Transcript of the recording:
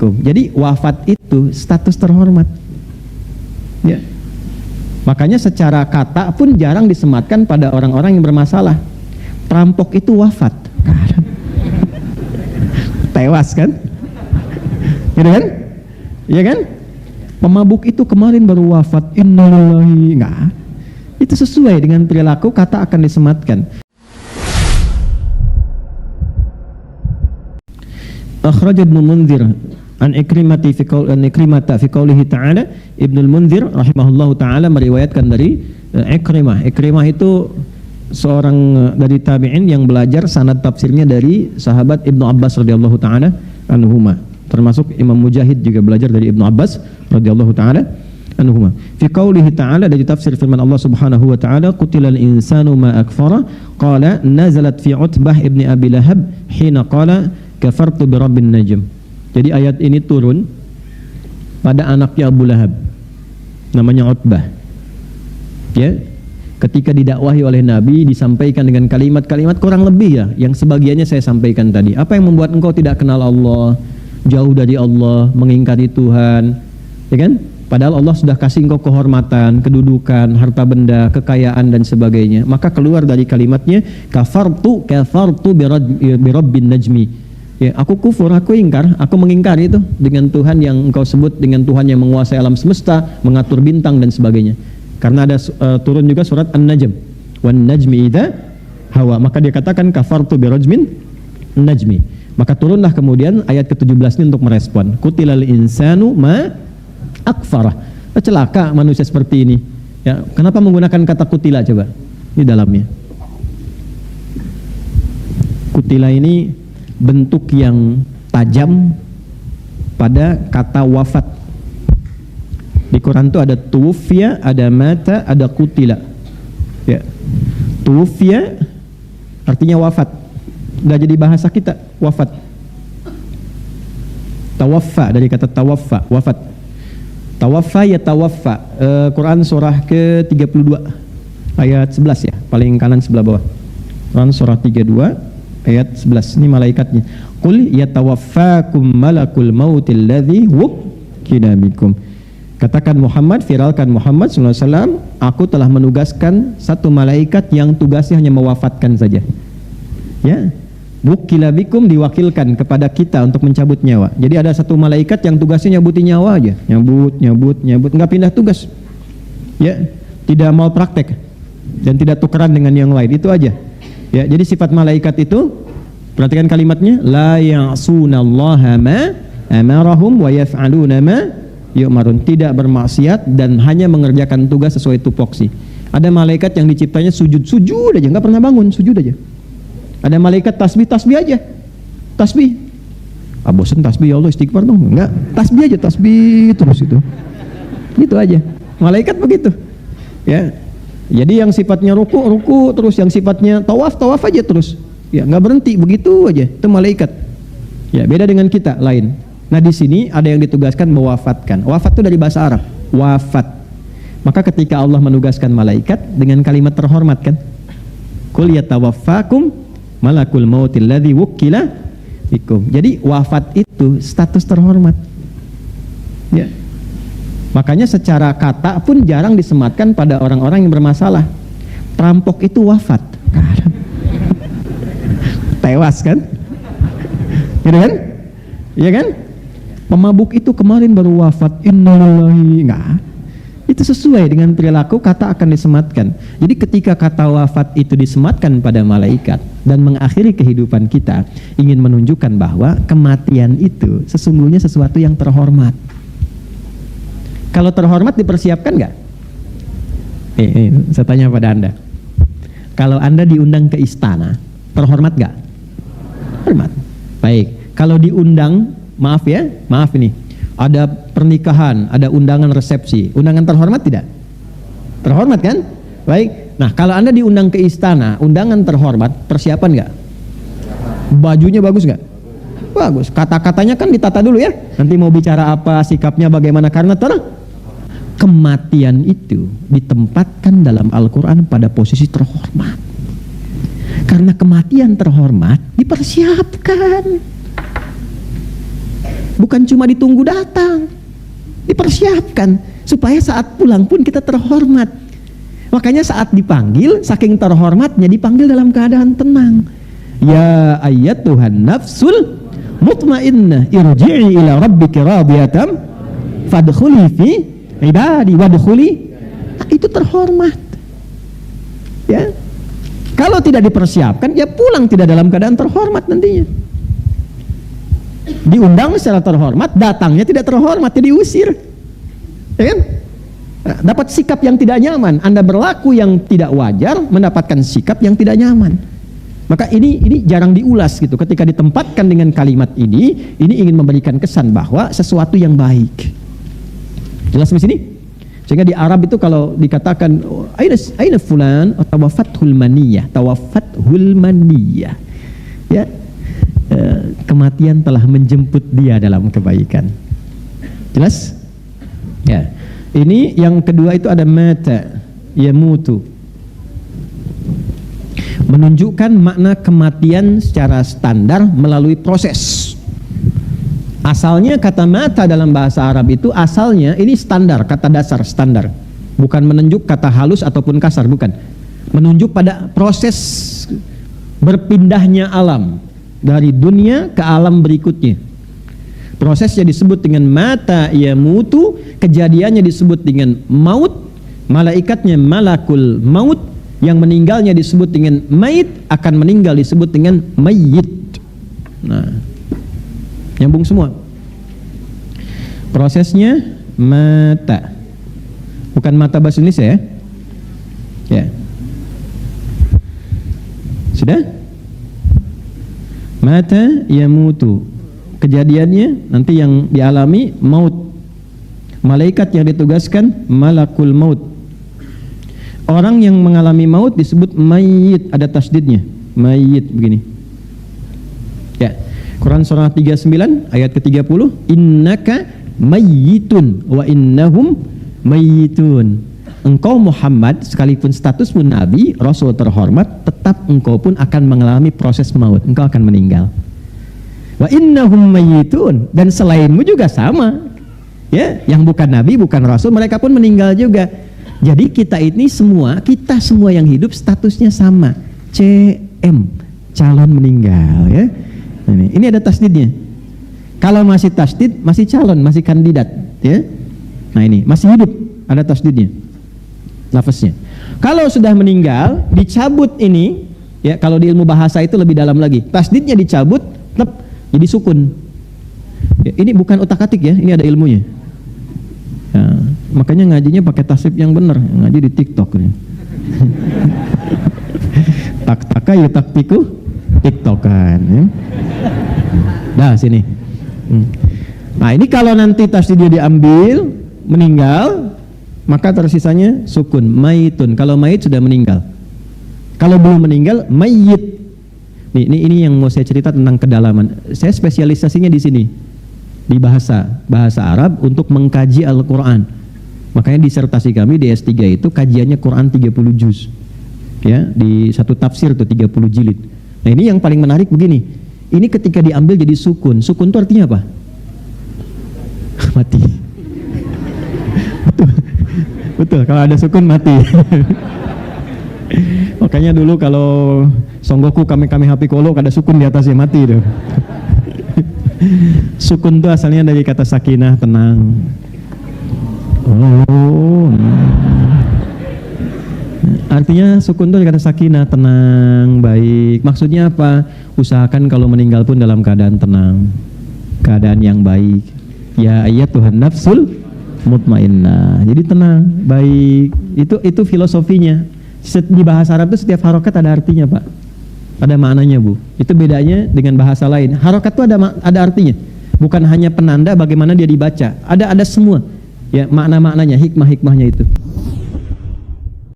bikum. Jadi wafat itu status terhormat. Ya. Makanya secara kata pun jarang disematkan pada orang-orang yang bermasalah. Perampok itu wafat. Tewas kan? Gitu kan? Iya kan? Pemabuk itu kemarin baru wafat. Innalillahi. Enggak. Itu sesuai dengan perilaku, kata akan disematkan. Akhraj Ibnu Munzir an Ikrimata fi qaulihi ta'ala. Ibnu Munzir rahimahullahu taala meriwayatkan dari Ikrimah. Ikrimah itu seorang dari tabi'in yang belajar sanad tafsirnya dari sahabat Ibnu Abbas radhiyallahu taala anhuma. Termasuk Imam Mujahid juga belajar dari Ibnu Abbas radhiyallahu taala anhuma. Fi qaulihi ta'ala, dari tafsir firman Allah Subhanahu wa taala, qutilal insanu ma akfara, qala nazalat fi Utbah ibni Abi Lahab hina qala kafartu bi rabbin najm. Jadi ayat ini turun pada anaknya Abu Lahab, namanya Utbah. Ya, ketika didakwahi oleh Nabi, disampaikan dengan kalimat-kalimat kurang lebih ya, yang sebagiannya saya sampaikan tadi. Apa yang membuat engkau tidak kenal Allah, jauh dari Allah, mengingkari Tuhan, ya kan? Padahal Allah sudah kasih engkau kehormatan, kedudukan, harta benda, kekayaan dan sebagainya. Maka keluar dari kalimatnya kafartu bi rabbin najmi. Ya, aku kufur, aku ingkar, aku mengingkari itu dengan Tuhan yang engkau sebut, dengan Tuhan yang menguasai alam semesta, mengatur bintang dan sebagainya. Karena ada turun juga surat An-Najm, wan najmi idza hawa. Maka dia katakan kafartu bi rajmin najmi. Maka turunlah kemudian ayat ke-17 ini untuk merespon. Qutilal insanu ma akfarah. Celaka manusia seperti ini. Ya, kenapa menggunakan kata kutila coba? Ini dalamnya. Kutila ini bentuk yang tajam pada kata wafat. Di Quran itu ada tuwfiya, ada mata, ada kutila. Ya. Tuwfiya artinya wafat. Udah jadi bahasa kita, wafat. Tawaffa dari kata tawaffa, wafat. Tawaffa ya tawaffa. Quran surah ke-32 ayat 11 ya, paling kanan sebelah bawah. Quran surah 32 ayat 11. Ini malaikatnya. Qul yatawaffakum malakul mautil ladzi wukkila bikum. Katakan Muhammad, viralkan Muhammad SAW, aku telah menugaskan satu malaikat yang tugasnya hanya mewafatkan saja. Ya, wukkila bikum, diwakilkan kepada kita untuk mencabut nyawa. Jadi ada satu malaikat yang tugasnya nyabutin nyawa aja, nyabut, nggak pindah tugas. Ya, tidak mau praktek dan tidak tukeran dengan yang lain, itu aja. Ya, jadi sifat malaikat itu, perhatikan kalimatnya, la ya'sunallaha ma amarahum wa yaf'aluna ma yu'marun, tidak bermaksiat dan hanya mengerjakan tugas sesuai tupoksi. Ada malaikat yang diciptanya sujud aja, nggak pernah bangun, sujud aja. Ada malaikat tasbih aja, tasbih. Bosan tasbih, ya Allah istighfar dong, enggak, tasbih aja, tasbih terus itu. Gitu aja, malaikat begitu. Ya. Jadi yang sifatnya ruku terus, yang sifatnya tawaf aja terus. Ya, nggak berhenti, begitu aja. Itu malaikat. Ya, beda dengan kita, lain. Nah, di sini ada yang ditugaskan mewafatkan. Wafat itu dari bahasa Arab, wafat. Maka ketika Allah menugaskan malaikat dengan kalimat terhormat kan? Qul yatawaffakum malakul mautil ladzi wukkila bikum. Jadi wafat itu status terhormat. Ya. Makanya secara kata pun jarang disematkan pada orang-orang yang bermasalah. Perampok itu wafat. Tewas kan? Gitu kan? Iya kan? Pemabuk itu kemarin baru wafat. Innalillahi. Enggak. Itu sesuai dengan perilaku, kata akan disematkan. Jadi ketika kata wafat itu disematkan pada malaikat dan mengakhiri kehidupan kita, ingin menunjukkan bahwa kematian itu sesungguhnya sesuatu yang terhormat. Kalau terhormat dipersiapkan nggak? Saya tanya pada Anda. Kalau Anda diundang ke istana, terhormat nggak? Terhormat. Baik. Kalau diundang, maaf ini, ada pernikahan, ada undangan resepsi, undangan terhormat tidak? Terhormat kan? Baik. Nah, kalau Anda diundang ke istana, undangan terhormat, persiapan nggak? Bajunya bagus nggak? Bagus. Kata-katanya kan ditata dulu ya. Nanti mau bicara apa, sikapnya bagaimana, karena kematian itu ditempatkan dalam Al-Quran pada posisi terhormat. Karena kematian terhormat dipersiapkan. Bukan cuma ditunggu datang, dipersiapkan supaya saat pulang pun kita terhormat. Makanya saat dipanggil, saking terhormatnya dipanggil dalam keadaan tenang. Ya ayyatuhan nafsul mutmainnah irji'i ila rabbiki radiyatan fadkhuli fi ibadi wadkhuli. Itu terhormat. Ya. Kalau tidak dipersiapkan, ya pulang tidak dalam keadaan terhormat nantinya. Diundang secara terhormat, datangnya tidak terhormat, jadi diusir. Ya kan? Nah, dapat sikap yang tidak nyaman. Anda berlaku yang tidak wajar, mendapatkan sikap yang tidak nyaman. Maka ini jarang diulas gitu. Ketika ditempatkan dengan kalimat ini ingin memberikan kesan bahwa sesuatu yang baik. Jelas di sini? Sehingga di Arab itu kalau dikatakan aina fulan tawafathul maniyah, ya, kematian telah menjemput dia dalam kebaikan. Jelas? Ya. Ini yang kedua itu ada mata yamutu, menunjukkan makna kematian secara standar melalui proses. Asalnya kata mata dalam bahasa Arab itu asalnya ini standar, kata dasar standar, bukan menunjuk kata halus ataupun kasar, bukan. Menunjuk pada proses berpindahnya alam dari dunia ke alam berikutnya. Prosesnya disebut dengan mata yamutu, kejadiannya disebut dengan maut, malaikatnya malakul maut, yang meninggalnya disebut dengan mayit, akan meninggal disebut dengan mayyit. Nah, nyambung semua. Prosesnya mata, bukan mata bahasa Indonesia ya. Ya. Sudah? Mata yamutu, kejadiannya nanti yang dialami maut. Malaikat yang ditugaskan malakul maut. Orang yang mengalami maut disebut mayyit, ada tasdidnya. Mayyit begini. Ya. Quran surah 39 ayat ke-30, innaka mayyitun wa innahum mayyitun. Engkau Muhammad sekalipun statusmu nabi, rasul terhormat, tetap engkau pun akan mengalami proses maut. Engkau akan meninggal. Wa innahum mayyitun, dan selainmu juga sama. Ya, yang bukan nabi, bukan rasul, mereka pun meninggal juga. Jadi kita semua yang hidup statusnya sama. CM, calon meninggal ya. Ini ada tasdidnya. Kalau masih tasdid, masih calon, masih kandidat ya. Nah ini masih hidup, ada tasdidnya. Lafaznya. Kalau sudah meninggal, dicabut ini ya, kalau di ilmu bahasa itu lebih dalam lagi. Tasdidnya dicabut, jadi sukun. Ya, ini bukan utak-atik ya, ini ada ilmunya. Ya, makanya ngajinya pakai tasrif yang benar, ngaji di TikTok nih. Tak-taka ya taktiku TikTokan ya. Dah sini. Nah ini kalau nanti tasdidnya diambil, meninggal, maka tersisanya sukun, mayitun. Kalau mayit sudah meninggal. Kalau belum meninggal, mayyit. Ini yang mau saya cerita tentang kedalaman. Saya spesialisasinya di sini, di bahasa Arab untuk mengkaji Al-Quran. Makanya disertasi kami di S3 itu kajiannya Quran 30 juz. Ya, di satu tafsir itu 30 jilid. Nah ini yang paling menarik begini. Ini ketika diambil jadi sukun. Sukun itu artinya apa? Mati. Betul, kalau ada sukun mati. Makanya dulu kalau Songgoku kami Happy Kolo ada sukun di atasnya mati itu. Sukun itu asalnya dari kata sakinah, tenang. Oh. Artinya sukun itu dari kata sakinah, tenang, baik. Maksudnya apa? Usahakan kalau meninggal pun dalam keadaan tenang, keadaan yang baik. Ya ayyatuhan nafsul mutmainnah. Jadi tenang, baik. Itu filosofinya. Di bahasa Arab itu setiap harokat ada artinya, Pak. Ada maknanya, Bu. Itu bedanya dengan bahasa lain. Harokat itu ada artinya. Bukan hanya penanda bagaimana dia dibaca. Ada semua. Ya, makna-maknanya, hikmah-hikmahnya itu.